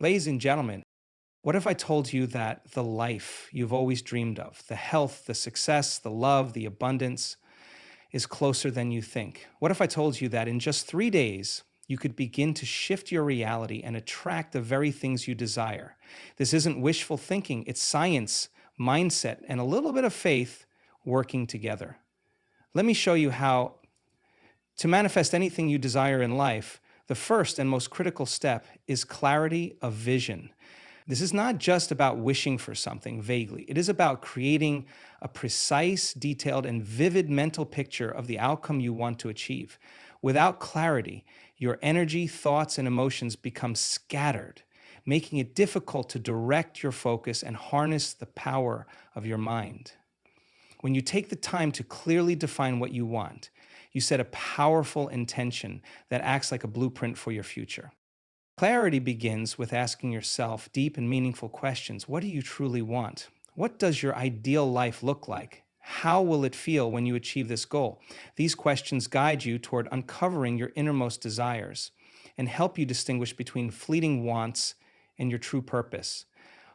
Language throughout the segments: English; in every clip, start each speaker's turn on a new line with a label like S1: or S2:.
S1: Ladies and gentlemen, what if I told you that the life you've always dreamed of, the health, the success, the love, the abundance, is closer than you think? What if I told you that in just 3 days, you could begin to shift your reality and attract the very things you desire? This isn't wishful thinking, it's science, mindset, and a little bit of faith working together. Let me show you how to manifest anything you desire in life. The first and most critical step is clarity of vision. This is not just about wishing for something vaguely. It is about creating a precise, detailed, and vivid mental picture of the outcome you want to achieve. Without clarity, your energy, thoughts, and emotions become scattered, making it difficult to direct your focus and harness the power of your mind. When you take the time to clearly define what you want, you set a powerful intention that acts like a blueprint for your future. Clarity begins with asking yourself deep and meaningful questions. What do you truly want? What does your ideal life look like? How will it feel when you achieve this goal? These questions guide you toward uncovering your innermost desires and help you distinguish between fleeting wants and your true purpose.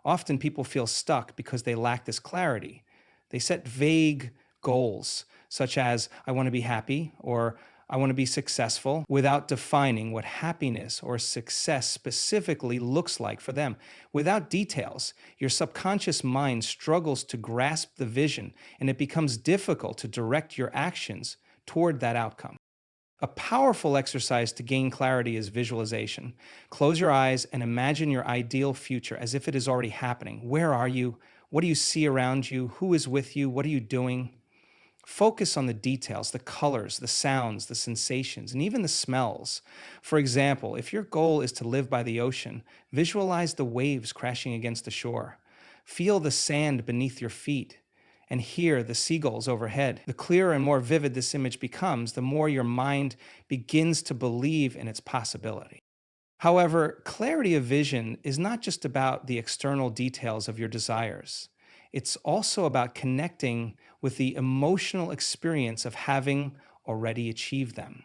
S1: Often people feel stuck because they lack this clarity. They set vague goals, such as, I want to be happy or I want to be successful, without defining what happiness or success specifically looks like for them. Without details, your subconscious mind struggles to grasp the vision, and it becomes difficult to direct your actions toward that outcome. A powerful exercise to gain clarity is visualization. Close your eyes and imagine your ideal future as if it is already happening. Where are you? What do you see around you? Who is with you? What are you doing? Focus on the details, the colors, the sounds, the sensations, and even the smells. For example, if your goal is to live by the ocean, visualize the waves crashing against the shore. Feel the sand beneath your feet and hear the seagulls overhead. The clearer and more vivid this image becomes, the more your mind begins to believe in its possibility. However, clarity of vision is not just about the external details of your desires. It's also about connecting with the emotional experience of having already achieved them.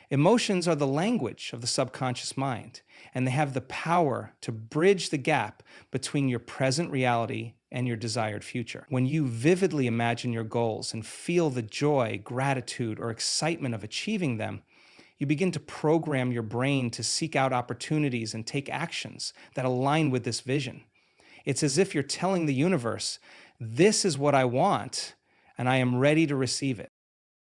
S1: Emotions are the language of the subconscious mind, and they have the power to bridge the gap between your present reality and your desired future. When you vividly imagine your goals and feel the joy, gratitude, or excitement of achieving them, you begin to program your brain to seek out opportunities and take actions that align with this vision. It's as if you're telling the universe, this is what I want, and I am ready to receive it.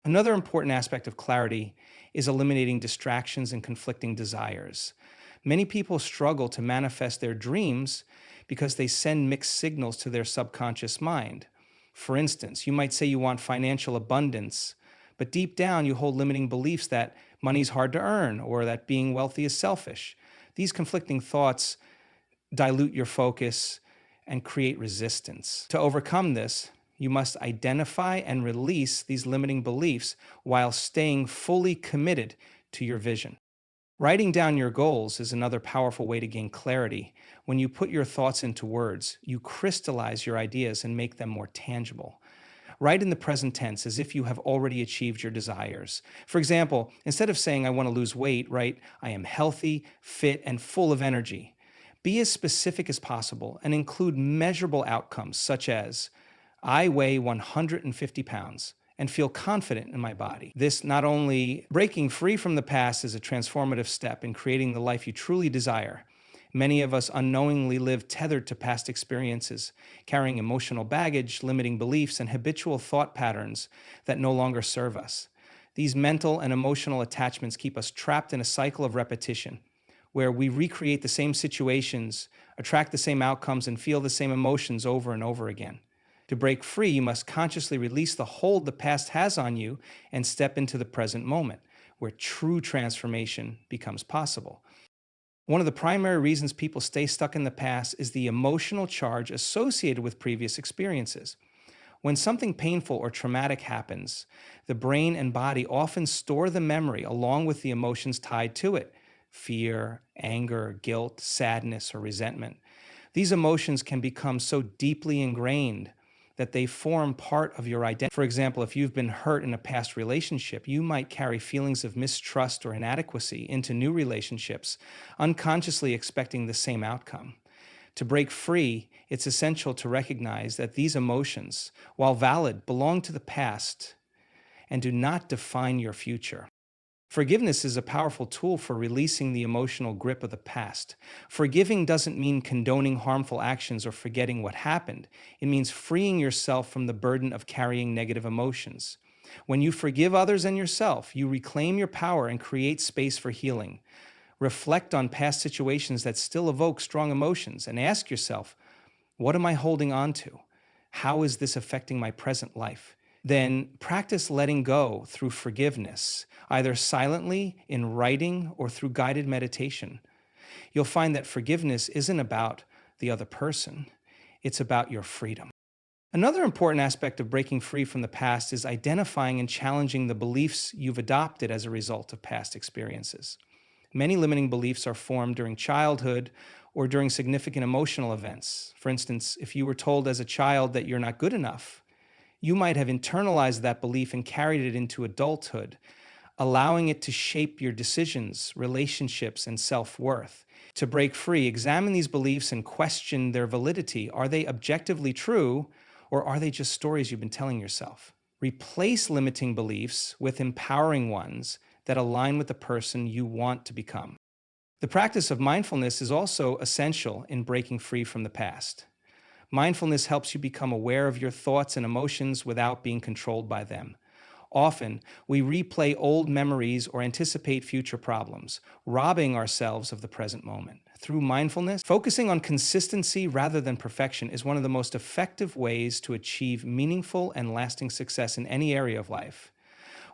S1: Another important aspect of clarity is eliminating distractions and conflicting desires. Many people struggle to manifest their dreams because they send mixed signals to their subconscious mind. For instance, you might say you want financial abundance, but deep down you hold limiting beliefs that money's hard to earn or that being wealthy is selfish. These conflicting thoughts dilute your focus and create resistance. To overcome this, you must identify and release these limiting beliefs while staying fully committed to your vision. Writing down your goals is another powerful way to gain clarity. When you put your thoughts into words, you crystallize your ideas and make them more tangible. Write in the present tense as if you have already achieved your desires. For example, instead of saying, I want to lose weight, write, I am healthy, fit, and full of energy. Be as specific as possible and include measurable outcomes such as, I weigh 150 pounds and feel confident in my body. This not only breaking free from the past is a transformative step in creating the life you truly desire. Many of us unknowingly live tethered to past experiences, carrying emotional baggage, limiting beliefs, and habitual thought patterns that no longer serve us. These mental and emotional attachments keep us trapped in a cycle of repetition, where we recreate the same situations, attract the same outcomes, and feel the same emotions over and over again. To break free, you must consciously release the hold the past has on you and step into the present moment, where true transformation becomes possible. One of the primary reasons people stay stuck in the past is the emotional charge associated with previous experiences. When something painful or traumatic happens, the brain and body often store the memory along with the emotions tied to it: fear, anger, guilt, sadness, or resentment. These emotions can become so deeply ingrained that they form part of your identity. For example, if you've been hurt in a past relationship, you might carry feelings of mistrust or inadequacy into new relationships, unconsciously expecting the same outcome. To break free, it's essential to recognize that these emotions, while valid, belong to the past and do not define your future. Forgiveness is a powerful tool for releasing the emotional grip of the past. Forgiving doesn't mean condoning harmful actions or forgetting what happened. It means freeing yourself from the burden of carrying negative emotions. When you forgive others and yourself, you reclaim your power and create space for healing. Reflect on past situations that still evoke strong emotions and ask yourself, what am I holding on to? How is this affecting my present life? Then practice letting go through forgiveness, either silently, in writing, or through guided meditation. You'll find that forgiveness isn't about the other person, it's about your freedom. Another important aspect of breaking free from the past is identifying and challenging the beliefs you've adopted as a result of past experiences. Many limiting beliefs are formed during childhood or during significant emotional events. For instance, if you were told as a child that you're not good enough, you might have internalized that belief and carried it into adulthood, allowing it to shape your decisions, relationships, and self-worth. To break free, examine these beliefs and question their validity. Are they objectively true, or are they just stories you've been telling yourself? Replace limiting beliefs with empowering ones that align with the person you want to become. The practice of mindfulness is also essential in breaking free from the past. Mindfulness helps you become aware of your thoughts and emotions without being controlled by them. Often, we replay old memories or anticipate future problems, robbing ourselves of the present moment. Through mindfulness, focusing on consistency rather than perfection is one of the most effective ways to achieve meaningful and lasting success in any area of life.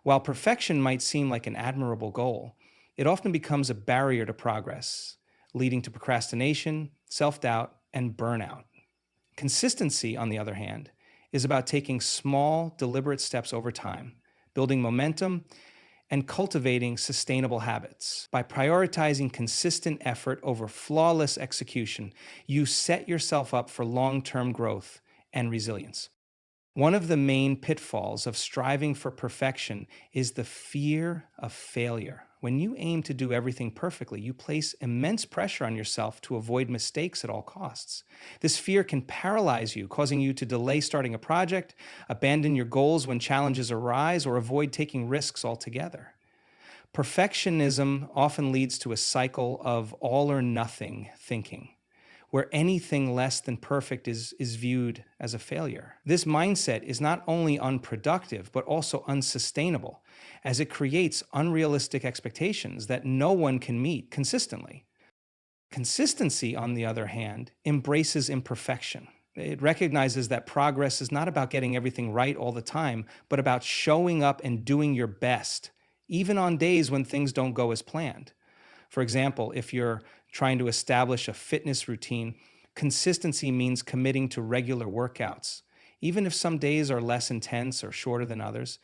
S1: While perfection might seem like an admirable goal, it often becomes a barrier to progress, leading to procrastination, self-doubt, and burnout. Consistency, on the other hand, is about taking small, deliberate steps over time, building momentum, and cultivating sustainable habits. By prioritizing consistent effort over flawless execution, you set yourself up for long-term growth and resilience. One of the main pitfalls of striving for perfection is the fear of failure. When you aim to do everything perfectly, you place immense pressure on yourself to avoid mistakes at all costs. This fear can paralyze you, causing you to delay starting a project, abandon your goals when challenges arise, or avoid taking risks altogether. Perfectionism often leads to a cycle of all or nothing thinking, where anything less than perfect is viewed as a failure. This mindset is not only unproductive, but also unsustainable, as it creates unrealistic expectations that no one can meet consistently. Consistency, on the other hand, embraces imperfection. It recognizes that progress is not about getting everything right all the time, but about showing up and doing your best, even on days when things don't go as planned. For example, if you're trying to establish a fitness routine, consistency means committing to regular workouts. Even if some days are less intense or shorter than others,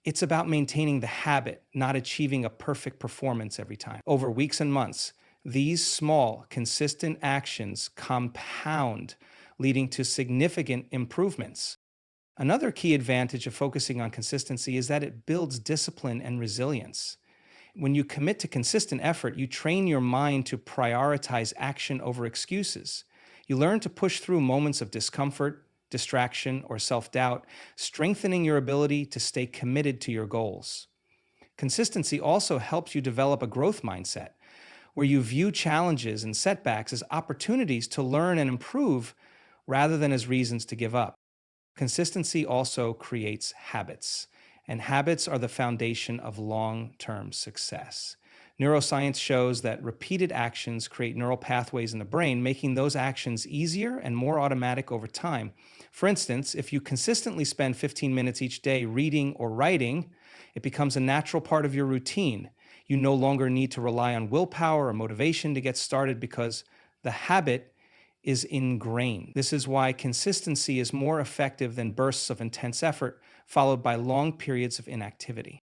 S1: it's about maintaining the habit, not achieving a perfect performance every time. Over weeks and months, these small, consistent actions compound, leading to significant improvements. Another key advantage of focusing on consistency is that it builds discipline and resilience. When you commit to consistent effort, you train your mind to prioritize action over excuses. You learn to push through moments of discomfort, distraction, or self-doubt, strengthening your ability to stay committed to your goals. Consistency also helps you develop a growth mindset, where you view challenges and setbacks as opportunities to learn and improve rather than as reasons to give up. Consistency also creates habits, and habits are the foundation of long-term success. Neuroscience shows that repeated actions create neural pathways in the brain, making those actions easier and more automatic over time. For instance, if you consistently spend 15 minutes each day reading or writing, it becomes a natural part of your routine. You no longer need to rely on willpower or motivation to get started because the habit is ingrained. This is why consistency is more effective than bursts of intense effort, followed by long periods of inactivity.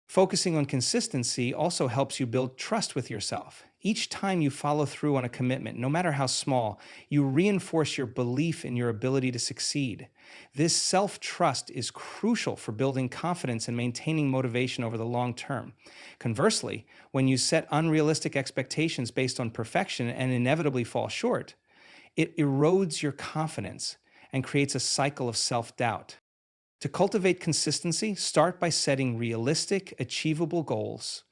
S1: Focusing on consistency also helps you build trust with yourself. Each time you follow through on a commitment, no matter how small, you reinforce your belief in your ability to succeed. This self trust is crucial for building confidence and maintaining motivation over the long term. Conversely, when you set unrealistic expectations based on perfection and inevitably fall short, it erodes your confidence and creates a cycle of self doubt. To cultivate consistency, start by setting realistic, achievable goals.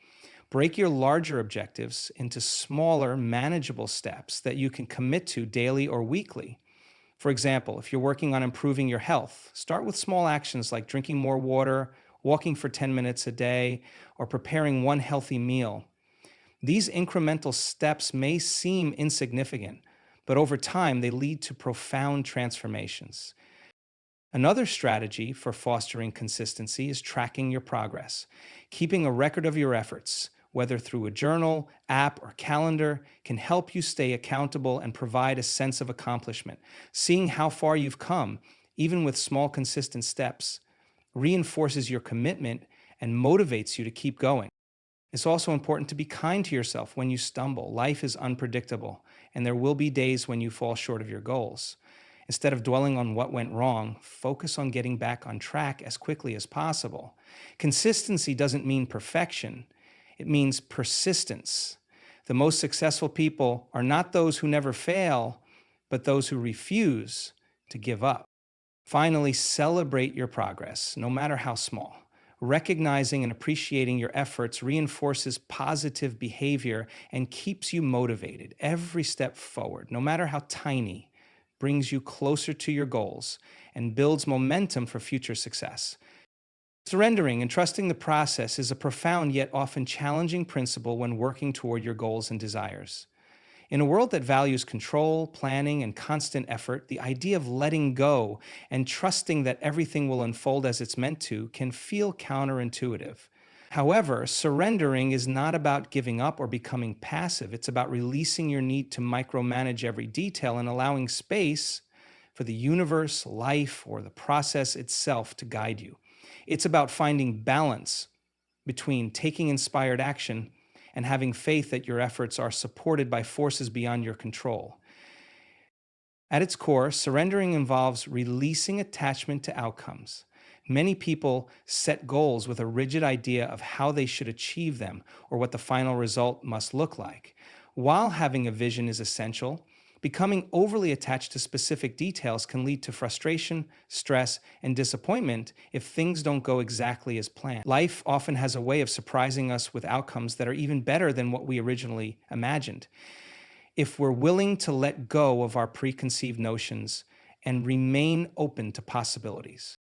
S1: Break your larger objectives into smaller, manageable steps that you can commit to daily or weekly. For example, if you're working on improving your health, start with small actions like drinking more water, walking for 10 minutes a day, or preparing one healthy meal. These incremental steps may seem insignificant, but over time they lead to profound transformations. Another strategy for fostering consistency is tracking your progress. Keeping a record of your efforts, whether through a journal, app, or calendar, can help you stay accountable and provide a sense of accomplishment. Seeing how far you've come, even with small, consistent steps, reinforces your commitment and motivates you to keep going. It's also important to be kind to yourself when you stumble. Life is unpredictable, and there will be days when you fall short of your goals. Instead of dwelling on what went wrong, focus on getting back on track as quickly as possible. Consistency doesn't mean perfection, it means persistence. The most successful people are not those who never fail, but those who refuse to give up. Finally, celebrate your progress, no matter how small. Recognizing and appreciating your efforts reinforces positive behavior and keeps you motivated. Every step forward, no matter how tiny, brings you closer to your goals and builds momentum for future success. Surrendering and trusting the process is a profound yet often challenging principle when working toward your goals and desires. In a world that values control, planning, and constant effort, the idea of letting go and trusting that everything will unfold as it's meant to can feel counterintuitive. However, surrendering is not about giving up or becoming passive. It's about releasing your need to micromanage every detail and allowing space for the universe, life, or the process itself to guide you. It's about finding balance between taking inspired action and having faith that your efforts are supported by forces beyond your control. At its core, surrendering involves releasing attachment to outcomes. Many people set goals with a rigid idea of how they should achieve them or what the final result must look like. While having a vision is essential, becoming overly attached to specific details can lead to frustration, stress, and disappointment if things don't go exactly as planned. Life often has a way of surprising us with outcomes that are even better than what we originally imagined. If we're willing to let go of our preconceived notions and remain open to possibilities.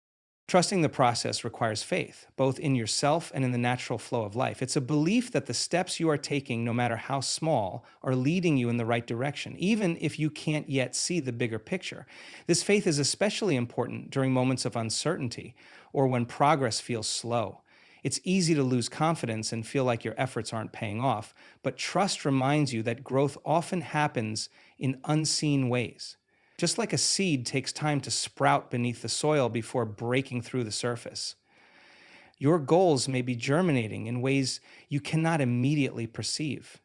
S1: Trusting the process requires faith, both in yourself and in the natural flow of life. It's a belief that the steps you are taking, no matter how small, are leading you in the right direction, even if you can't yet see the bigger picture. This faith is especially important during moments of uncertainty or when progress feels slow. It's easy to lose confidence and feel like your efforts aren't paying off, but trust reminds you that growth often happens in unseen ways. Just like a seed takes time to sprout beneath the soil before breaking through the surface. Your goals may be germinating in ways you cannot immediately perceive.